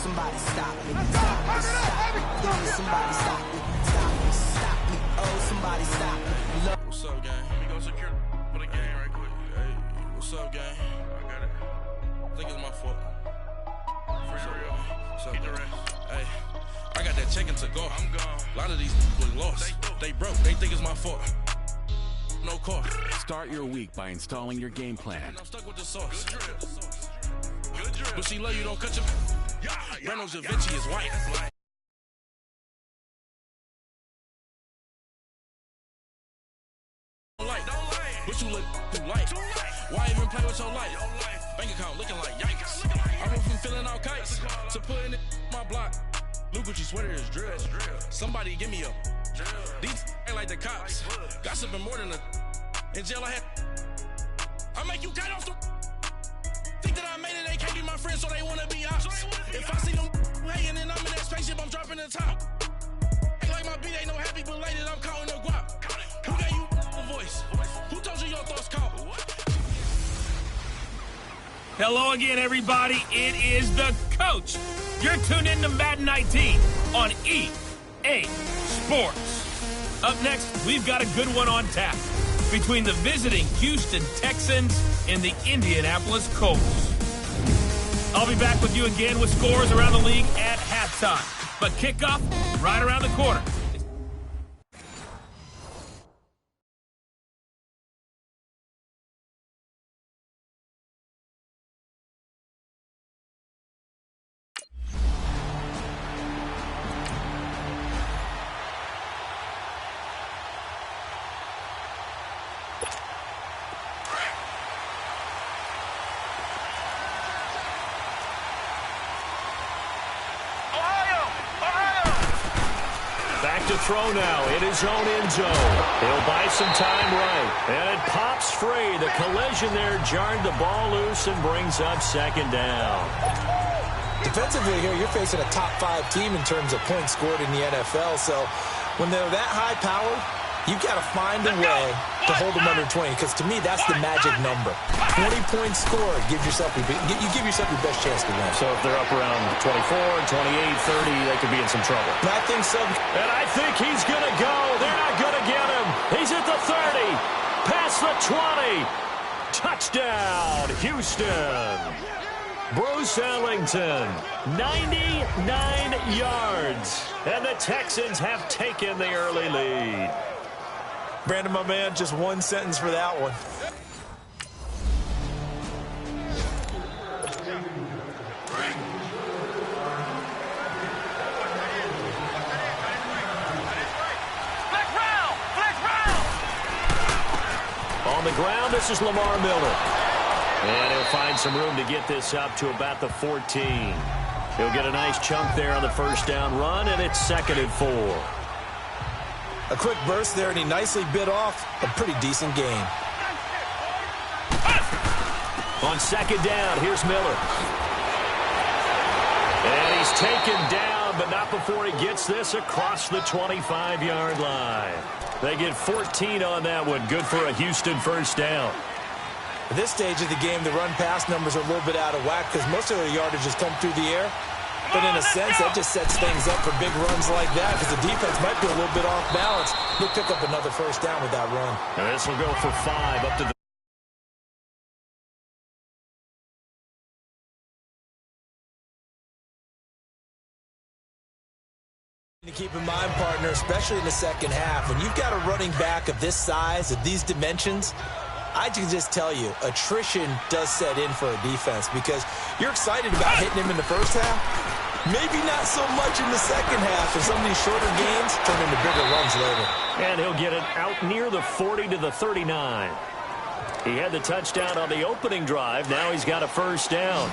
somebody stop me. Stop me, stop me. Please, somebody stop me. Stop me, stop me. Oh, somebody stop me. What's up, gang? Let me go secure for the game right quick. Hey, what's up, gang? I got it. I think it's my fault. What's up, get the rest. Hey, I got that check-in to go. I'm gone. A lot of these was lost. They broke. They think it's my fault. No car. Start your week by installing your game plan. I'm stuck with the sauce. Good drill. But she love you, don't cut your... Breno Javinci is white. But you look too light. Why even play with your life? Bank account looking like yikes. I went from filling out kites to putting it in my block. Look what you sweater is drill. Somebody give me a drill. These ain't like the cops. Gossiping more than a... In jail I had... I make you cut off the... Think that I made it, they can't be my friends, so they wanna be ops. If I see them hating and I'm in that spaceship, I'm dropping the top. Ain't like my beat ain't no happy belated, I'm counting the guap. Who gave you a voice? Who told you your thoughts count? Hello again, everybody. It is the coach. You're tuned in to Madden 19 on EA Sports. Up next, we've got a good one on tap between the visiting Houston Texans and the Indianapolis Colts. I'll be back with you again with scores around the league at halftime. But kickoff right around the corner. Back to throw now in his own end zone. He'll buy some time right. And it pops free. The collision there jarred the ball loose and brings up second down. Defensively here, you're facing a top 5 team in terms of points scored in the NFL. So when they're that high powered, you've got to find a way to hold them under 20, because to me, that's the magic number. 20 points scored, you give yourself your best chance to win. So if they're up around 24, 28, 30, they could be in some trouble. And I think so. And I think he's going to go. They're not going to get him. He's at the 30, past the 20. Touchdown, Houston. Bruce Ellington, 99 yards. And the Texans have taken the early lead. Brandon, my man, just one sentence for that one. On the ground, this is Lamar Miller. And he'll find some room to get this up to about the 14. He'll get a nice chunk there on the first down run, and it's 2nd and 4. A quick burst there, and he nicely bit off a pretty decent gain. On 2nd down, here's Miller. And he's taken down, but not before he gets this across the 25-yard line. They get 14 on that one. Good for a Houston first down. At this stage of the game, the run-pass numbers are a little bit out of whack because most of their yardage has come through the air. But in a sense, that just sets things up for big runs like that because the defense might be a little bit off balance. They'll pick up another first down with that run. And this will go for 5 up to the... To keep in mind, partner, especially in the second half, when you've got a running back of this size, of these dimensions, I can just tell you, attrition does set in for a defense because you're excited about hitting him in the first half. Maybe not so much in the second half, and some of these shorter gains turn into bigger runs later. And he'll get it out near the 40 to the 39. He had the touchdown on the opening drive. Now he's got a first down.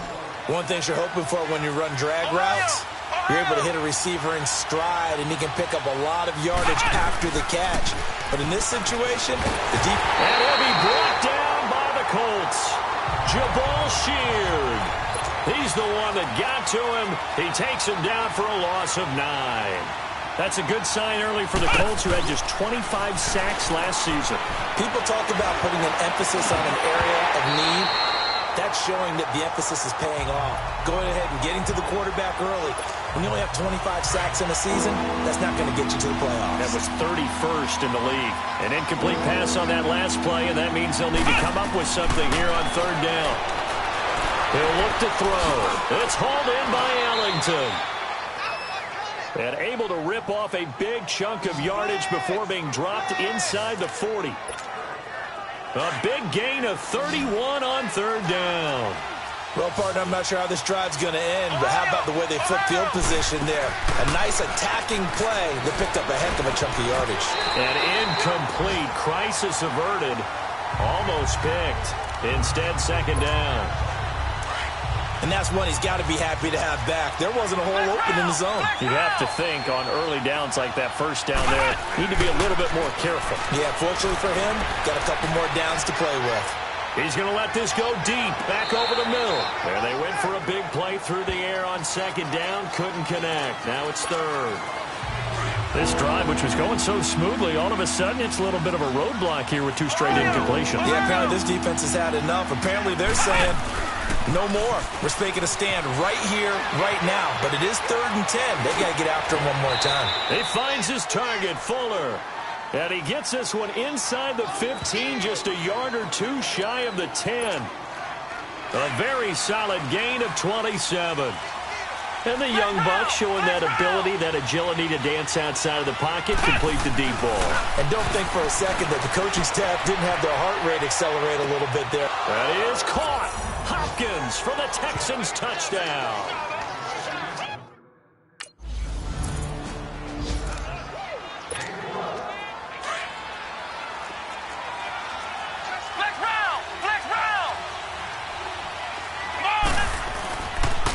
One thing you're hoping for when you run drag routes, you're able to hit a receiver in stride, and he can pick up a lot of yardage after the catch. But in this situation, the deep... And he'll be brought down by the Colts. Jabal Sheard. He's the one that got to him. He takes him down for a loss of 9. That's a good sign early for the Colts, who had just 25 sacks last season. People talk about putting an emphasis on an area of need. That's showing that the emphasis is paying off. Going ahead and getting to the quarterback early. When you only have 25 sacks in a season, that's not going to get you to the playoffs. That was 31st in the league. An incomplete pass on that last play, and that means they'll need to come up with something here on third down. He'll look to throw. It's hauled in by Ellington. And able to rip off a big chunk of yardage before being dropped inside the 40. A big gain of 31 on third down. Well, partner, I'm not sure how this drive's going to end, but how about the way they flip field position there? A nice attacking play that picked up a heck of a chunk of yardage. An incomplete, crisis averted, almost picked. Instead, second down. And that's one he's got to be happy to have back. There wasn't a hole open in the zone. You have to think on early downs like that first down there, need to be a little bit more careful. Yeah, fortunately for him, got a couple more downs to play with. He's going to let this go deep, back over the middle. There they went for a big play through the air on second down, couldn't connect. Now it's third. This drive, which was going so smoothly, all of a sudden it's a little bit of a roadblock here with two straight incompletions. Yeah, apparently this defense has had enough. Apparently they're saying no more. We're making a stand right here, right now. But it is 3rd and 10. They got to get after him one more time. He finds his target, Fuller. And he gets this one inside the 15, just a yard or two shy of the 10. A very solid gain of 27. And the young buck showing that ability, that agility to dance outside of the pocket, complete the deep ball. And don't think for a second that the coaching staff didn't have their heart rate accelerate a little bit there. That is caught. Hopkins for the Texans touchdown.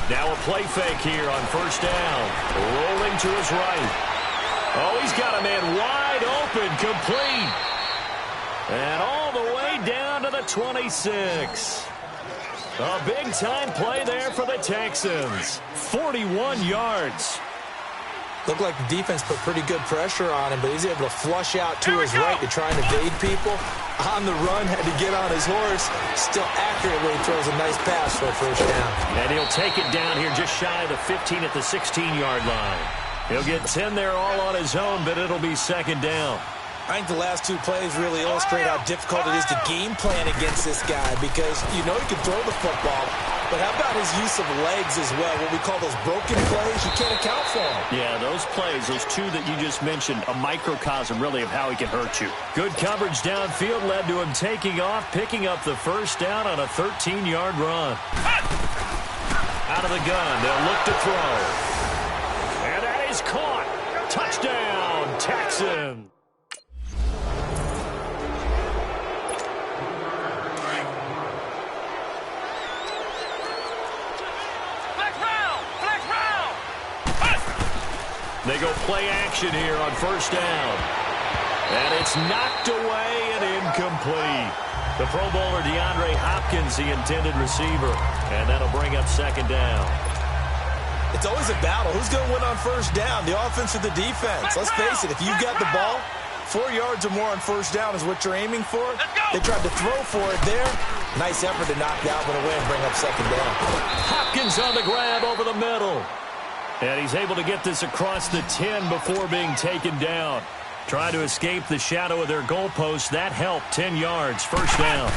Now a play fake here on first down. Rolling to his right. Oh, he's got a man wide open, complete. And all the way down to the 26. A big-time play there for the Texans. 41 yards. Looked like the defense put pretty good pressure on him, but he's able to flush out to his right to try and evade people. On the run, had to get on his horse. Still accurately throws a nice pass for a first down. And he'll take it down here just shy of the 15 at the 16-yard line. He'll get 10 there all on his own, but it'll be second down. I think the last two plays really illustrate how difficult it is to game plan against this guy because you know he can throw the football, but how about his use of legs as well? What we call those broken plays, you can't account for them. Yeah, those plays, those two that you just mentioned, a microcosm really of how he can hurt you. Good coverage downfield led to him taking off, picking up the first down on a 13-yard run. Out of the gun, they'll look to throw. And that is caught. Touchdown, Texans. They go play action here on first down. And it's knocked away and incomplete. The Pro Bowler DeAndre Hopkins, the intended receiver. And that'll bring up second down. It's always a battle. Who's going to win on first down, the offense or the defense? Let's face it, if you've got the ball, 4 yards or more on first down is what you're aiming for. They tried to throw for it there. Nice effort to knock that one away and bring up second down. Hopkins on the grab over the middle. And he's able to get this across the 10 before being taken down. Trying to escape the shadow of their goalpost. That helped. 10 yards. First down.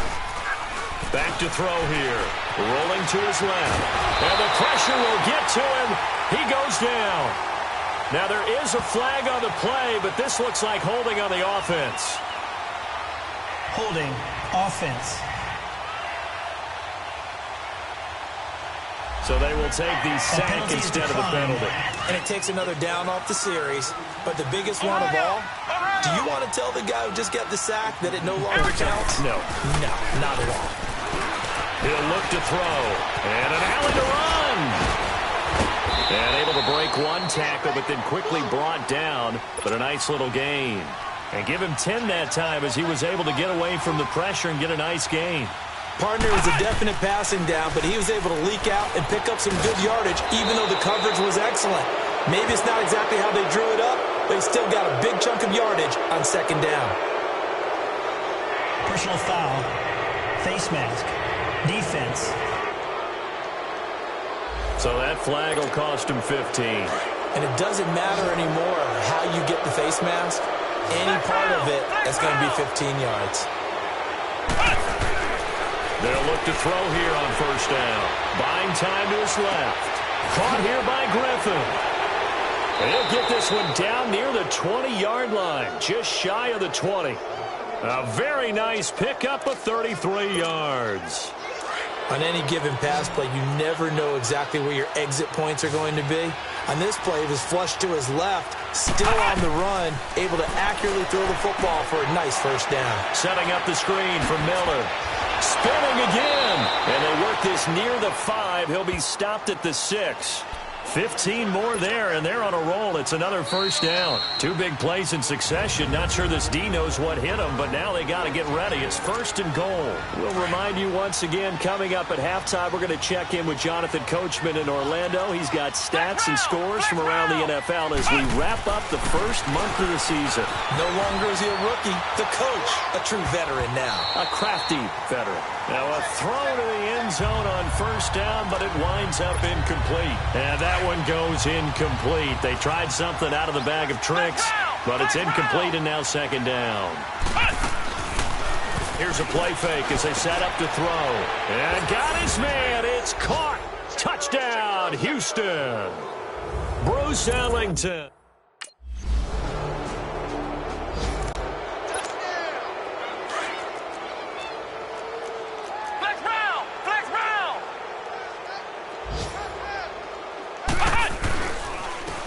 Back to throw here. Rolling to his left. And the pressure will get to him. He goes down. Now there is a flag on the play, but this looks like holding on the offense. Holding offense. So they will take the sack instead of the penalty. And it takes another down off the series. But the biggest one of all, do you want to tell the guy who just got the sack that it no longer counts? No. No, not at all. He'll look to throw. And an alley to run. And able to break one tackle, but then quickly brought down. But a nice little gain. And give him 10 that time as he was able to get away from the pressure and get a nice gain. Partner was a definite passing down, but he was able to leak out and pick up some good yardage, even though the coverage was excellent. Maybe it's not exactly how they drew it up, but he still got a big chunk of yardage on second down. Personal foul. Face mask. defense. So that flag will cost him 15. And it doesn't matter anymore how you get the face mask. Any part of it is going to be 15 yards. They'll look to throw here on first down. Buying time to his left. Caught here by Griffin. And he'll get this one down near the 20-yard line, just shy of the 20. A very nice pickup of 33 yards. On any given pass play, you never know exactly where your exit points are going to be. On this play, it was flushed to his left, still on the run, able to accurately throw the football for a nice first down. Setting up the screen for Miller. Spinning again. And they work this near the 5. He'll be stopped at the 6. 15 more there, and they're on a roll. It's another first down. 2 big plays in succession. Not sure this D knows what hit him, but now they got to get ready. It's first and goal. We'll remind you once again, coming up at halftime, we're going to check in with Jonathan Coachman in Orlando. He's got stats and scores from around the NFL as we wrap up the first month of the season. No longer is he a rookie. The coach, a true veteran now. A crafty veteran. Now a throw to the end zone on first down, but it winds up incomplete. And that one goes incomplete. They tried something out of the bag of tricks, but it's incomplete and now second down. Here's a play fake as they set up to throw. And got his man. It's caught. Touchdown, Houston. Bruce Ellington.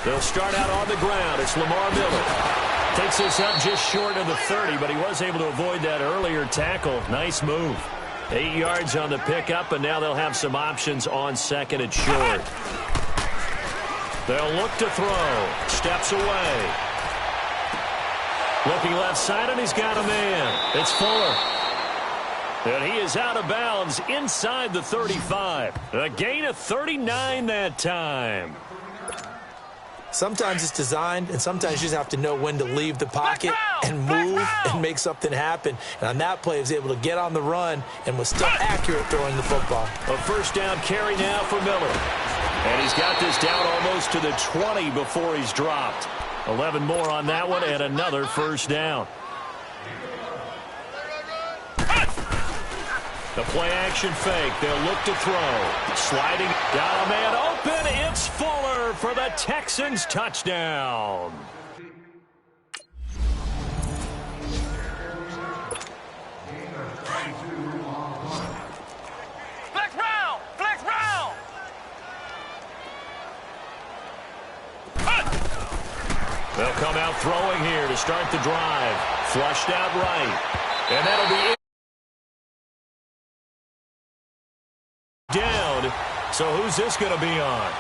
They'll start out on the ground. It's Lamar Miller. Takes this up just short of the 30, but he was able to avoid that earlier tackle. Nice move. 8 yards on the pickup, and now they'll have some options on second and short. They'll look to throw. Steps away. Looking left side, and he's got a man. It's Fuller. And he is out of bounds inside the 35. A gain of 39 that time. Sometimes it's designed, and sometimes you just have to know when to leave the pocket and move and make something happen. And on that play, he was able to get on the run and was still accurate throwing the football. A first down carry now for Miller. And he's got this down almost to the 20 before he's dropped. 11 more on that one and another first down. The play-action fake. They'll look to throw. Sliding. Got a man open. It's Fuller for the Texans touchdown. Flex round! Flex round! They'll come out throwing here to start the drive. Flushed out right. And that'll be it. Down. So who's this going to be on?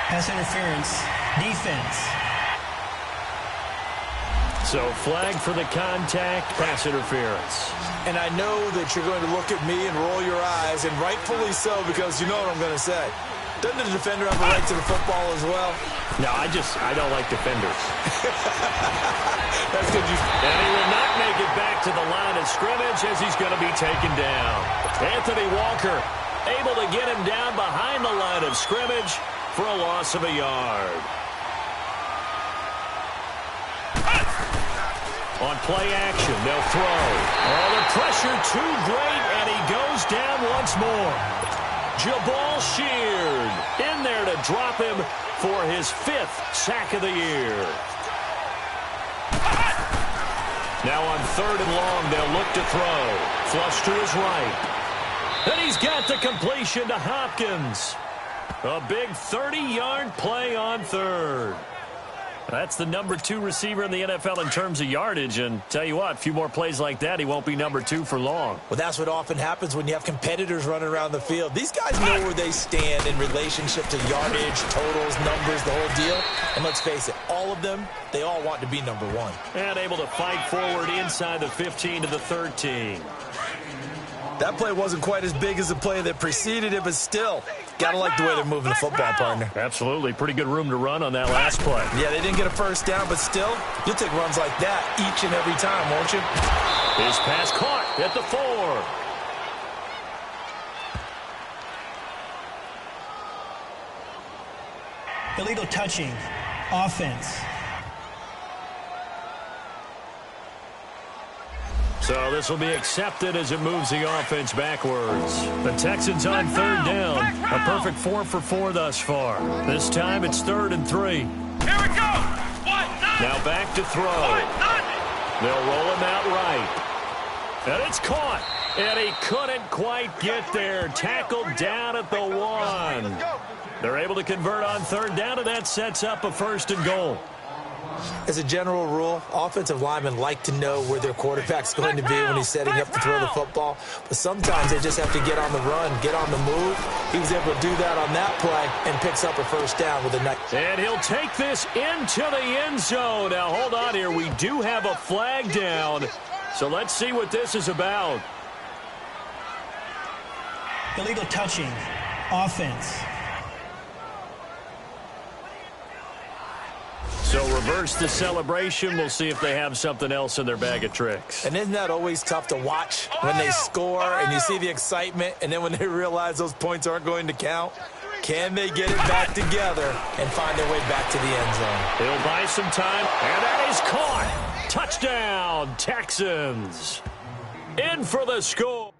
Pass interference. Defense. So flag for the contact, pass interference. And I know that you're going to look at me and roll your eyes, and rightfully so, because you know what I'm going to say. Doesn't the defender have a right to the football as well? No, I don't like defenders. That's good. And he will not make it back to the line of scrimmage as he's going to be taken down. Anthony Walker able to get him down behind the line of scrimmage for a loss of a yard. On play action, they'll throw. Oh, the pressure too great, and he goes down once more. Jabal Sheard in there to drop him for his 5th sack of the year. Now on 3rd and long, they'll look to throw. Flush to his right. And he's got the completion to Hopkins. A big 30-yard play on 3rd. That's the number 2 receiver in the NFL in terms of yardage. And tell you what, a few more plays like that, he won't be number 2 for long. Well, that's what often happens when you have competitors running around the field. These guys know where they stand in relationship to yardage, totals, numbers, the whole deal. And let's face it, all of them, they all want to be number 1. And able to fight forward inside the 15 to the 13. That play wasn't quite as big as the play that preceded it, but still, gotta like the way they're moving the football, partner. Absolutely. Pretty good room to run on that last play. Yeah, they didn't get a first down, but still, you'll take runs like that each and every time, won't you? His pass caught at the 4. Illegal touching. Offense. So this will be accepted as it moves the offense backwards. The Texans on third down. A perfect 4 for 4 thus far. This time it's 3rd and 3. Here we go. Now back to throw. They'll roll him out right. And it's caught. And he couldn't quite get there. Tackled down at the 1. They're able to convert on third down, and that sets up a 1st and goal. As a general rule, offensive linemen like to know where their quarterback's going to be when he's setting up to throw the football. But sometimes they just have to get on the run, get on the move. He was able to do that on that play and picks up a 1st down with a nice. And he'll take this into the end zone. Now, hold on here. We do have a flag down. So let's see what this is about. Illegal touching. Offense. So reverse the celebration. We'll see if they have something else in their bag of tricks. And isn't that always tough to watch when they score and you see the excitement, and then when they realize those points aren't going to count? Can they get it back together and find their way back to the end zone? He'll buy some time, and that is caught. Touchdown, Texans. In for the score.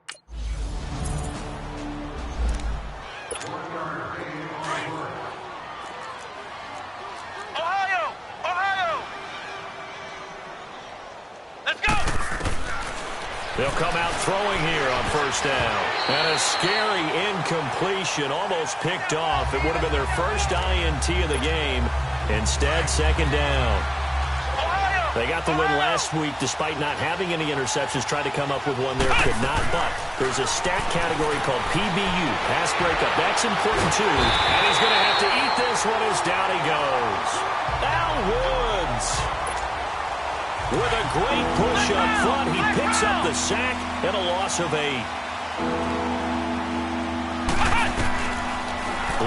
They'll come out throwing here on 1st down. And a scary incompletion, almost picked off. It would have been their first INT of the game. Instead, 2nd down. They got the win last week despite not having any interceptions. Tried to come up with one there, could not. But there's a stat category called PBU, pass breakup. That's important, too. And he's going to have to eat this one as down he goes. Al Woods. With a great push up front, he picks up the sack and a loss of 8.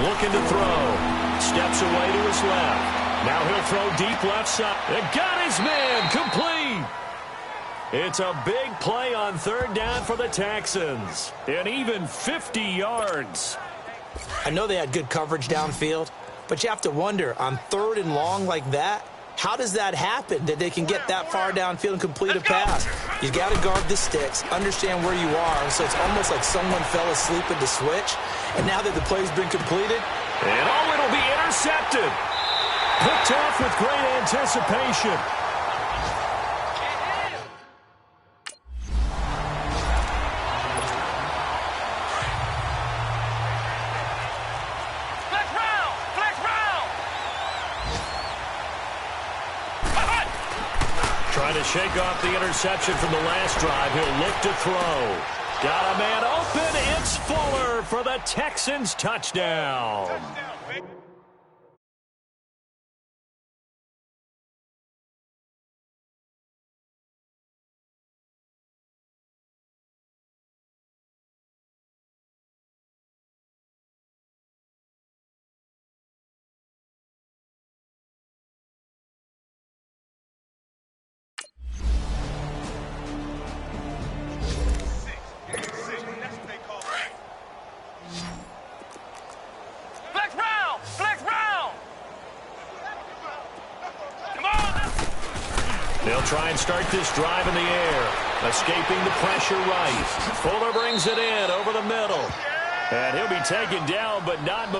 Looking to throw. Steps away to his left. Now he'll throw deep left side. And got his man complete. It's a big play on 3rd down for the Texans. And even 50 yards. I know they had good coverage downfield, but you have to wonder, on 3rd and long like that, how does that happen, that they can get that far downfield and complete a pass? You got to guard the sticks, understand where you are. So it's almost like someone fell asleep at the switch. And now that the play's been completed. And it'll be intercepted. Picked off with great anticipation. Trying to shake off the interception from the last drive. He'll look to throw. Got a man open. It's Fuller for the Texans touchdown. They'll try and start this drive in the air. Escaping the pressure right. Fuller brings it in over the middle. And he'll be taken down, but not...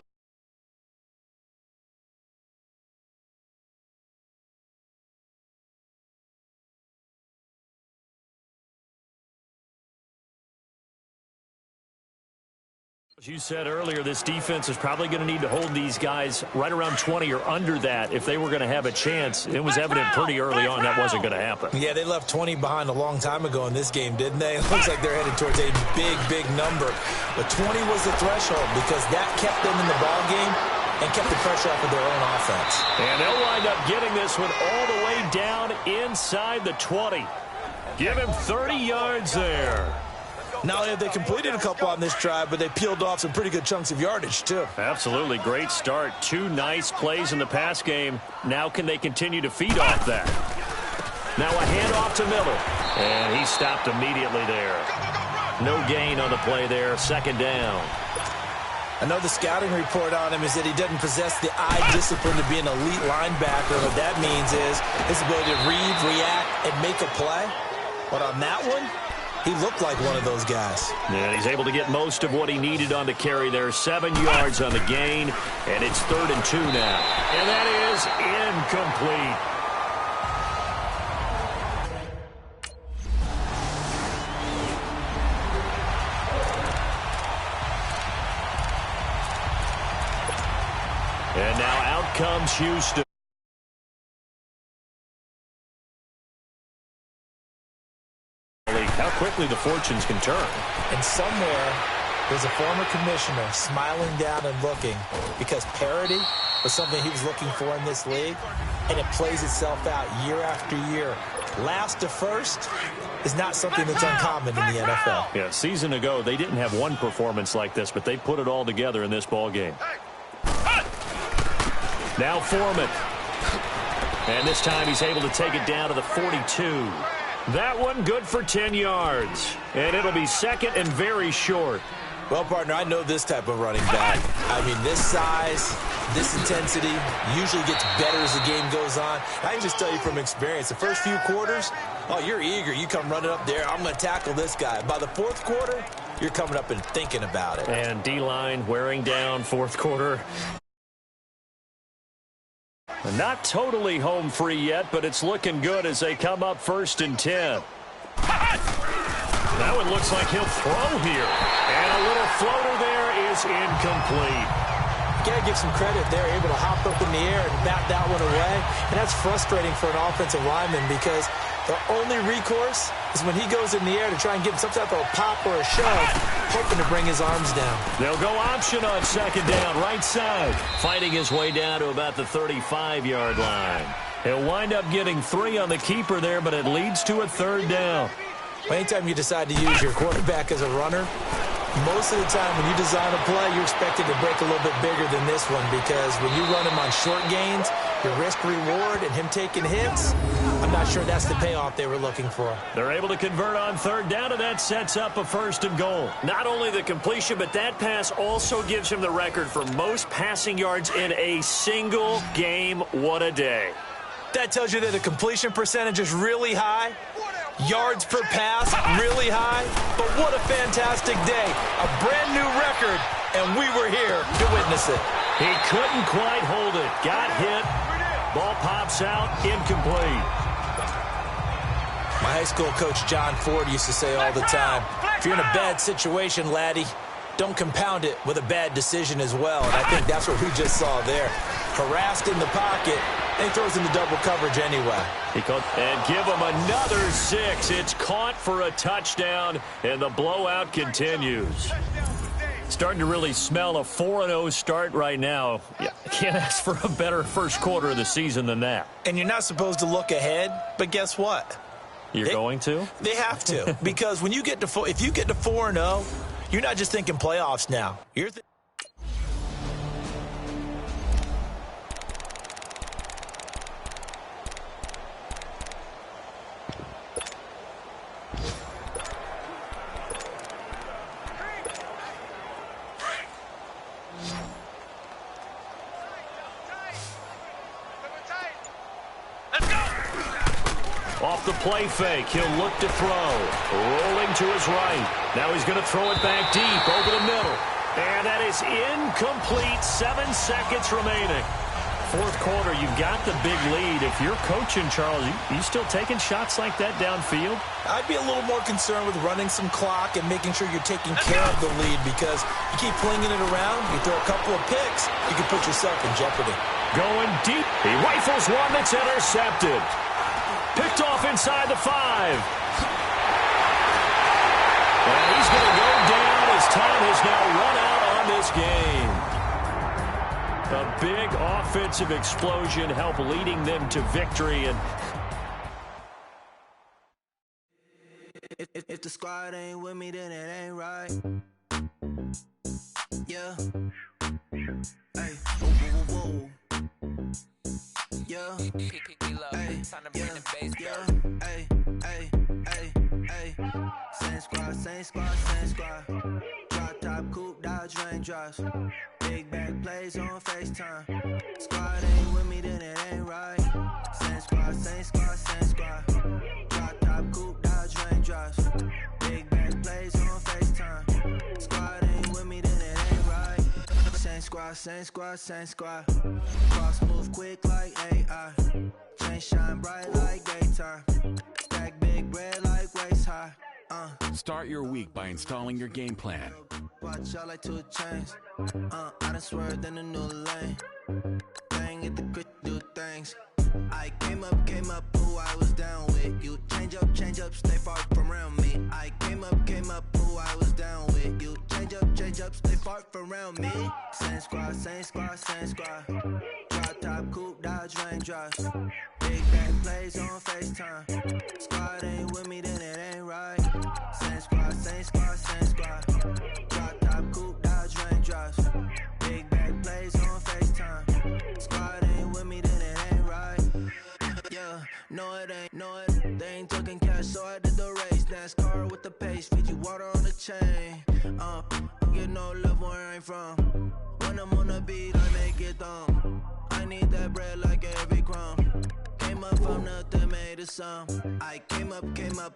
As you said earlier, this defense is probably going to need to hold these guys right around 20 or under that if they were going to have a chance. It was evident pretty early on that wasn't going to happen. Yeah, they left 20 behind a long time ago in this game, didn't they? It looks like they're headed towards a big number. But 20 was the threshold because that kept them in the ball game and kept the pressure off of their own offense. And they'll wind up getting this one all the way down inside the 20. Give him 30 yards there. Not only have they completed a couple on this drive, but they peeled off some pretty good chunks of yardage, too. Absolutely. Great start. 2 nice plays in the pass game. Now can they continue to feed off that? Now a handoff to Miller. And he stopped immediately there. No gain on the play there. 2nd down. I know the scouting report on him is that he doesn't possess the eye discipline to be an elite linebacker. What that means is his ability to read, react, and make a play. But on that one, he looked like one of those guys. And he's able to get most of what he needed on the carry there. 7 yards on the gain, and it's 3rd and 2 now. And that is incomplete. And now out comes Houston. How quickly the fortunes can turn. And somewhere, there's a former commissioner smiling down and looking because parity was something he was looking for in this league, and it plays itself out year after year. Last to first is not something that's uncommon in the NFL. Yeah, a season ago, they didn't have one performance like this, but they put it all together in this ball game. Now Foreman. And this time he's able to take it down to the 42. That one good for 10 yards. And it'll be 2nd and very short. Well, partner, I know this type of running back. I mean, this size, this intensity usually gets better as the game goes on. I can just tell you from experience, the first few quarters, oh, you're eager. You come running up there, I'm going to tackle this guy. By the 4th quarter, you're coming up and thinking about it. And D-line wearing down 4th quarter. Not totally home free yet, but it's looking good as they come up 1st and 10. That one looks like he'll throw here. And a little floater there is incomplete. You got to give some credit. They're able to hop up in the air and bat that one away. And that's frustrating for an offensive lineman because the only recourse is when he goes in the air to try and get some type of a pop or a shove, hoping to bring his arms down. They'll go option on 2nd down, right side. Fighting his way down to about the 35-yard line. He'll wind up getting 3 on the keeper there, but it leads to a 3rd down. Anytime you decide to use your quarterback as a runner, most of the time when you design a play, you're expected to break a little bit bigger than this one because when you run him on short gains, your risk-reward and him taking hits, I'm not sure that's the payoff they were looking for. They're able to convert on 3rd down, and that sets up a 1st and goal. Not only the completion, but that pass also gives him the record for most passing yards in a single game. What a day. That tells you that the completion percentage is really high. Yards per pass, really high. But what a fantastic day. A brand new record, and we were here to witness it. He couldn't quite hold it. Got hit. Ball pops out, incomplete. My high school coach, John Ford, used to say all the time, if you're in a bad situation, laddie, don't compound it with a bad decision as well. And I think that's what we just saw there. Harassed in the pocket, and he throws into double coverage anyway. And give him another 6. It's caught for a touchdown, and the blowout continues. Starting to really smell a 4-0 start right now. Yeah, can't ask for a better first quarter of the season than that. And you're not supposed to look ahead, but guess what? You're going to? They have to. Because when you get to if you get to 4-0, you're not just thinking playoffs now. You're Off the play fake, he'll look to throw. Rolling to his right. Now he's going to throw it back deep over the middle. And that is incomplete. 7 seconds remaining. 4th quarter, you've got the big lead. If you're coaching, Charles, you still taking shots like that downfield? I'd be a little more concerned with running some clock and making sure you're taking care of the lead because you keep flinging it around, you throw a couple of picks, you can put yourself in jeopardy. Going deep. He rifles one that's intercepted. Picked off inside the 5. And he's going to go down as time has now run out on this game. A big offensive explosion helped leading them to victory. And if the squad ain't with me, then it ain't right. Yeah. Hey. Whoa, whoa, whoa. Yeah. Hey. Yeah. Hey. Hey. Hey. Hey. Same squad, same squad, same squad. Drop top, coupe, Dodge Range raindrops. Big back plays on FaceTime. Squad ain't with me, then it ain't right. Same squad, same squad, same squad. Drop top, coupe, dodge raindrops. Big back plays on FaceTime. Squad ain't with me, then it ain't right. Same squad, same squad, same squad. Cross move quick like AI. Chain shine bright like daytime. Stack big bread like waist high. Start your week by installing your game plan. Watch out like 2 chains. I done swerved in a new lane. Bang at the quick do things. I came up, who I was down with. You change up, stay far from around me. I came up, who I was down with. You change up, stay far from around me. Same squad, same squad, same squad. Drop top, coupe, dodge raindrops. Big back plays on FaceTime. Squad ain't with me, then it ain't right. Same squad, same squad, same squad. Drop top, coupe, dodge raindrops. Big back plays on FaceTime. Squad ain't with me, then it ain't right. Yeah, no it ain't, no it. They ain't talking cash, so I did the race. NASCAR with the pace, feed you water on the chain. Get no love where I ain't from. When I'm on the beat, I make it dumb. I need that bread like every crumb. Came up from nothing, made it some. I came up,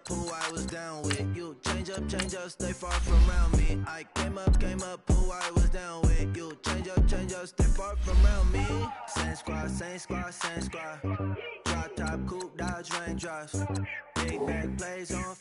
who I was down with. You change up, stay far from around me. I came up, who I was down with. You change up, stay far from around me. Same squad, same squad, same squad. Drop top, coupe, dodge raindrops. Big back plays on